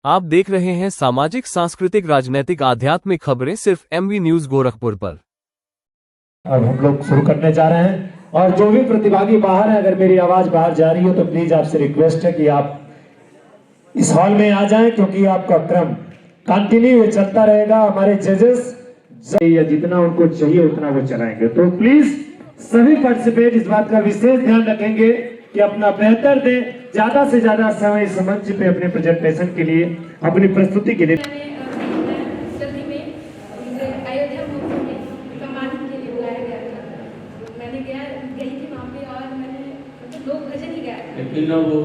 आप देख रहे हैं सामाजिक, सांस्कृतिक, राजनीतिक, आध्यात्मिक खबरें सिर्फ MV न्यूज गोरखपुर पर। अब हम लोग शुरू करने जा रहे हैं और जो भी प्रतिभागी बाहर है, अगर मेरी आवाज बाहर जा रही हो तो प्लीज आपसे रिक्वेस्ट है कि आप इस हॉल में आ जाएं, क्योंकि आपका क्रम कंटिन्यू चलता रहेगा। हमारे जजेस या जितना उनको चाहिए उतना वो चलाएंगे, तो प्लीज सभी पार्टिसिपेट इस बात का विशेष ध्यान रखेंगे कि अपना बेहतर दे, ज्यादा से ज्यादा समय इस मंच पे अपने प्रेजेंटेशन के लिए, अपनी प्रस्तुति के लिए। लेकिन वो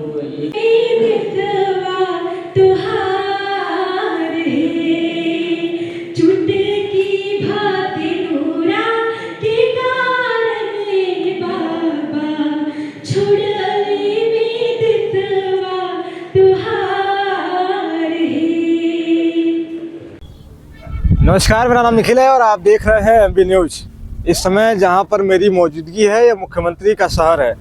नमस्कार, मेरा नाम निखिल है और आप देख रहे हैं MV न्यूज। इस समय जहां पर मेरी मौजूदगी है यह मुख्यमंत्री का शहर है,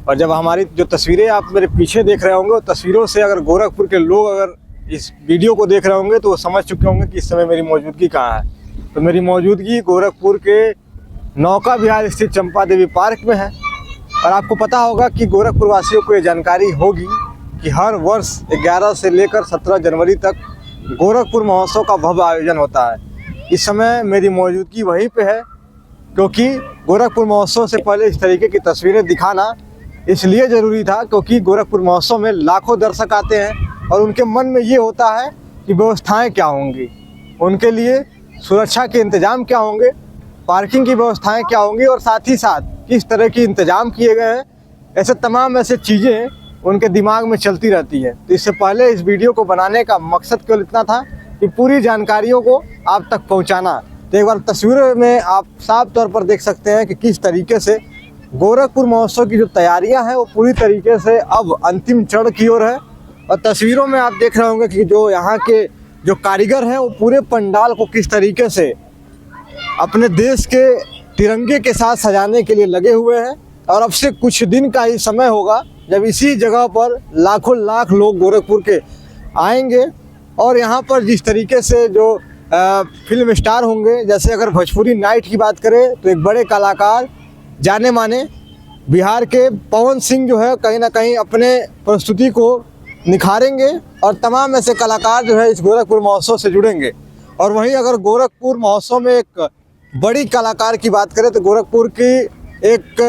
और जब हमारी जो तस्वीरें आप मेरे पीछे देख रहे होंगे, तस्वीरों से अगर गोरखपुर के लोग अगर इस वीडियो को देख रहे होंगे तो वो समझ चुके होंगे कि इस समय मेरी मौजूदगी कहाँ है। तो मेरी मौजूदगी गोरखपुर के नौका विहार स्थित चंपा देवी पार्क में है। और आपको पता होगा कि गोरखपुर वासियों को ये जानकारी होगी कि हर वर्ष 11 से लेकर 17 जनवरी तक गोरखपुर महोत्सव का भव्य आयोजन होता है। इस समय मेरी मौजूदगी वहीं पे है, क्योंकि गोरखपुर महोत्सव से पहले इस तरीके की तस्वीरें दिखाना इसलिए ज़रूरी था क्योंकि गोरखपुर महोत्सव में लाखों दर्शक आते हैं और उनके मन में ये होता है कि व्यवस्थाएं क्या होंगी, उनके लिए सुरक्षा के इंतज़ाम क्या होंगे, पार्किंग की व्यवस्थाएं क्या होंगी और साथ ही साथ किस तरह के इंतज़ाम किए गए हैं। ऐसे तमाम ऐसे चीज़ें उनके दिमाग में चलती रहती है। तो इससे पहले इस वीडियो को बनाने का मकसद केवल इतना था कि पूरी जानकारियों को आप तक पहुंचाना। तो एक बार तस्वीरों में आप साफ तौर पर देख सकते हैं कि किस तरीके से गोरखपुर महोत्सव की जो तैयारियां हैं वो पूरी तरीके से अब अंतिम चरण की ओर है। और तस्वीरों में आप देख रहे होंगे कि जो यहाँ के जो कारीगर हैं वो पूरे पंडाल को किस तरीके से अपने देश के तिरंगे के साथ सजाने के लिए लगे हुए हैं। और अब से कुछ दिन का ही समय होगा जब इसी जगह पर लाखों लाख लोग गोरखपुर के आएंगे और यहाँ पर जिस तरीके से जो फिल्म स्टार होंगे, जैसे अगर भोजपुरी नाइट की बात करें तो एक बड़े कलाकार जाने माने बिहार के पवन सिंह जो है कहीं ना कहीं अपने प्रस्तुति को निखारेंगे और तमाम ऐसे कलाकार जो है इस गोरखपुर महोत्सव से जुड़ेंगे। और वहीं अगर गोरखपुर महोत्सव में एक बड़ी कलाकार की बात करें तो गोरखपुर की एक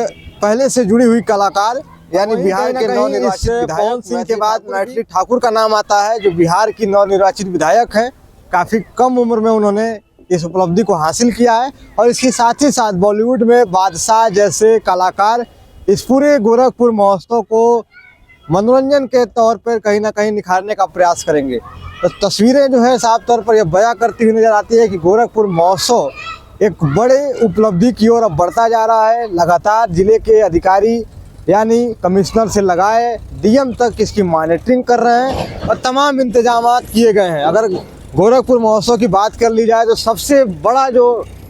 पहले से जुड़ी हुई कलाकार यानी बिहार के नवनिर्वाचित पवन सिंह के बाद मैथिली ठाकुर का नाम आता है, जो बिहार की नवनिर्वाचित विधायक हैं। काफ़ी कम उम्र में उन्होंने इस उपलब्धि को हासिल किया है और इसके साथ ही साथ बॉलीवुड में बादशाह जैसे कलाकार इस पूरे गोरखपुर महोत्सव को मनोरंजन के तौर पर कहीं ना कहीं निखारने का प्रयास करेंगे। तो तस्वीरें जो है साफ तौर पर यह बयां करती हुई नजर आती है कि गोरखपुर महोत्सव एक बड़े उपलब्धि की ओर अब बढ़ता जा रहा है। लगातार जिले के अधिकारी यानी कमिश्नर से लगाए DM तक इसकी मॉनिटरिंग कर रहे हैं और तमाम इंतजाम किए गए हैं। अगर गोरखपुर महोत्सव की बात कर ली जाए तो सबसे बड़ा जो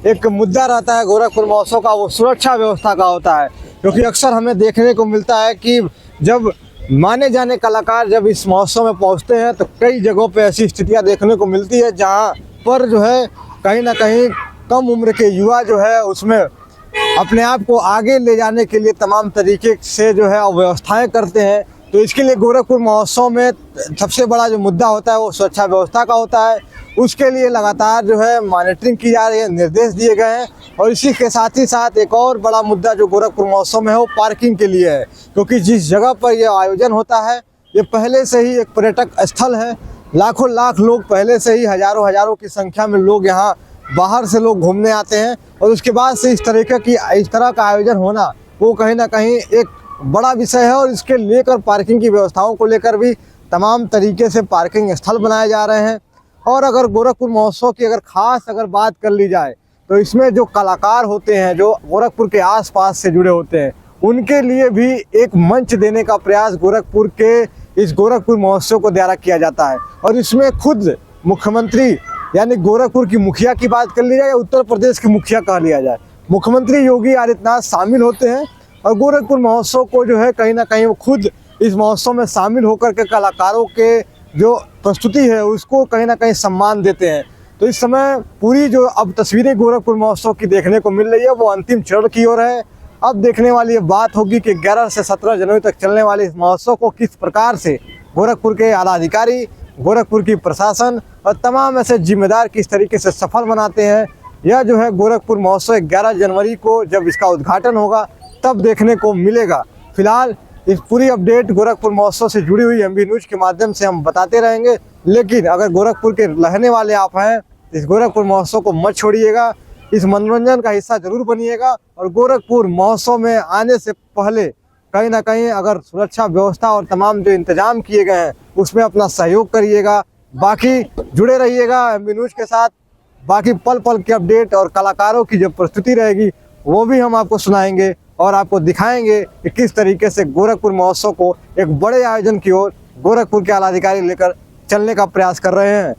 एक मुद्दा रहता है गोरखपुर महोत्सव का वो सुरक्षा व्यवस्था का होता है, क्योंकि अक्सर हमें देखने को मिलता है कि जब माने जाने कलाकार जब इस महोत्सव में पहुंचते हैं तो कई जगहों पे ऐसी स्थितियां देखने को मिलती है जहां पर जो है कहीं ना कहीं कम उम्र के युवा जो है उसमें अपने आप को आगे ले जाने के लिए तमाम तरीके से जो है व्यवस्थाएं करते हैं। तो इसके लिए गोरखपुर महोत्सव में सबसे बड़ा जो मुद्दा होता है वो सुरक्षा व्यवस्था का होता है। उसके लिए लगातार जो है मॉनिटरिंग की जा रही है, निर्देश दिए गए हैं। और इसी के साथ ही साथ एक और बड़ा मुद्दा जो गोरखपुर महोत्सव में है वो पार्किंग के लिए है, क्योंकि जिस जगह पर यह आयोजन होता है ये पहले से ही एक पर्यटक स्थल है। लाखों लाख लोग पहले से ही हजारों की संख्या में लोग यहाँ बाहर से लोग घूमने आते हैं और उसके बाद से इस तरह का आयोजन होना वो कहीं ना कहीं एक बड़ा विषय है। और इसके लेकर पार्किंग की व्यवस्थाओं को लेकर भी तमाम तरीके से पार्किंग स्थल बनाए जा रहे हैं। और अगर गोरखपुर महोत्सव की खास बात कर ली जाए तो इसमें जो कलाकार होते हैं जो गोरखपुर के आसपास से जुड़े होते हैं उनके लिए भी एक मंच देने का प्रयास गोरखपुर के इस गोरखपुर महोत्सव को द्वारा किया जाता है। और इसमें खुद मुख्यमंत्री यानी गोरखपुर की मुखिया की बात कर ली जाए या उत्तर प्रदेश की मुखिया कह लिया जाए, मुख्यमंत्री योगी आदित्यनाथ शामिल होते हैं और गोरखपुर महोत्सव को जो है कहीं ना कहीं वो खुद इस महोत्सव में शामिल होकर के कलाकारों के जो प्रस्तुति है उसको कहीं ना कहीं सम्मान देते हैं। तो इस समय पूरी जो अब तस्वीरें गोरखपुर महोत्सव की देखने को मिल रही है वो अंतिम चरण की ओर है। अब देखने वाली ये बात होगी कि 11 से 17 जनवरी तक चलने वाले इस महोत्सव को किस प्रकार से गोरखपुर के आला अधिकारी, गोरखपुर की प्रशासन और तमाम ऐसे जिम्मेदार किस तरीके से सफल बनाते हैं। यह जो है गोरखपुर महोत्सव 11 जनवरी को जब इसका उद्घाटन होगा तब देखने को मिलेगा। फिलहाल इस पूरी अपडेट गोरखपुर महोत्सव से जुड़ी हुई एमबी न्यूज के माध्यम से हम बताते रहेंगे। लेकिन अगर गोरखपुर के रहने वाले आप हैं, इस गोरखपुर महोत्सव को मत छोड़िएगा, इस मनोरंजन का हिस्सा जरूर बनिएगा। और गोरखपुर महोत्सव में आने से पहले कहीं ना कहीं अगर सुरक्षा व्यवस्था और तमाम जो इंतजाम किए गए हैं उसमें अपना सहयोग करिएगा। बाकी जुड़े रहिएगा एमबी न्यूज के साथ। बाकी पल पल की अपडेट और कलाकारों की जो प्रस्तुति रहेगी वो भी हम आपको सुनाएंगे और आपको दिखाएंगे कि किस तरीके से गोरखपुर महोत्सव को एक बड़े आयोजन की ओर गोरखपुर के आला अधिकारी लेकर चलने का प्रयास कर रहे हैं।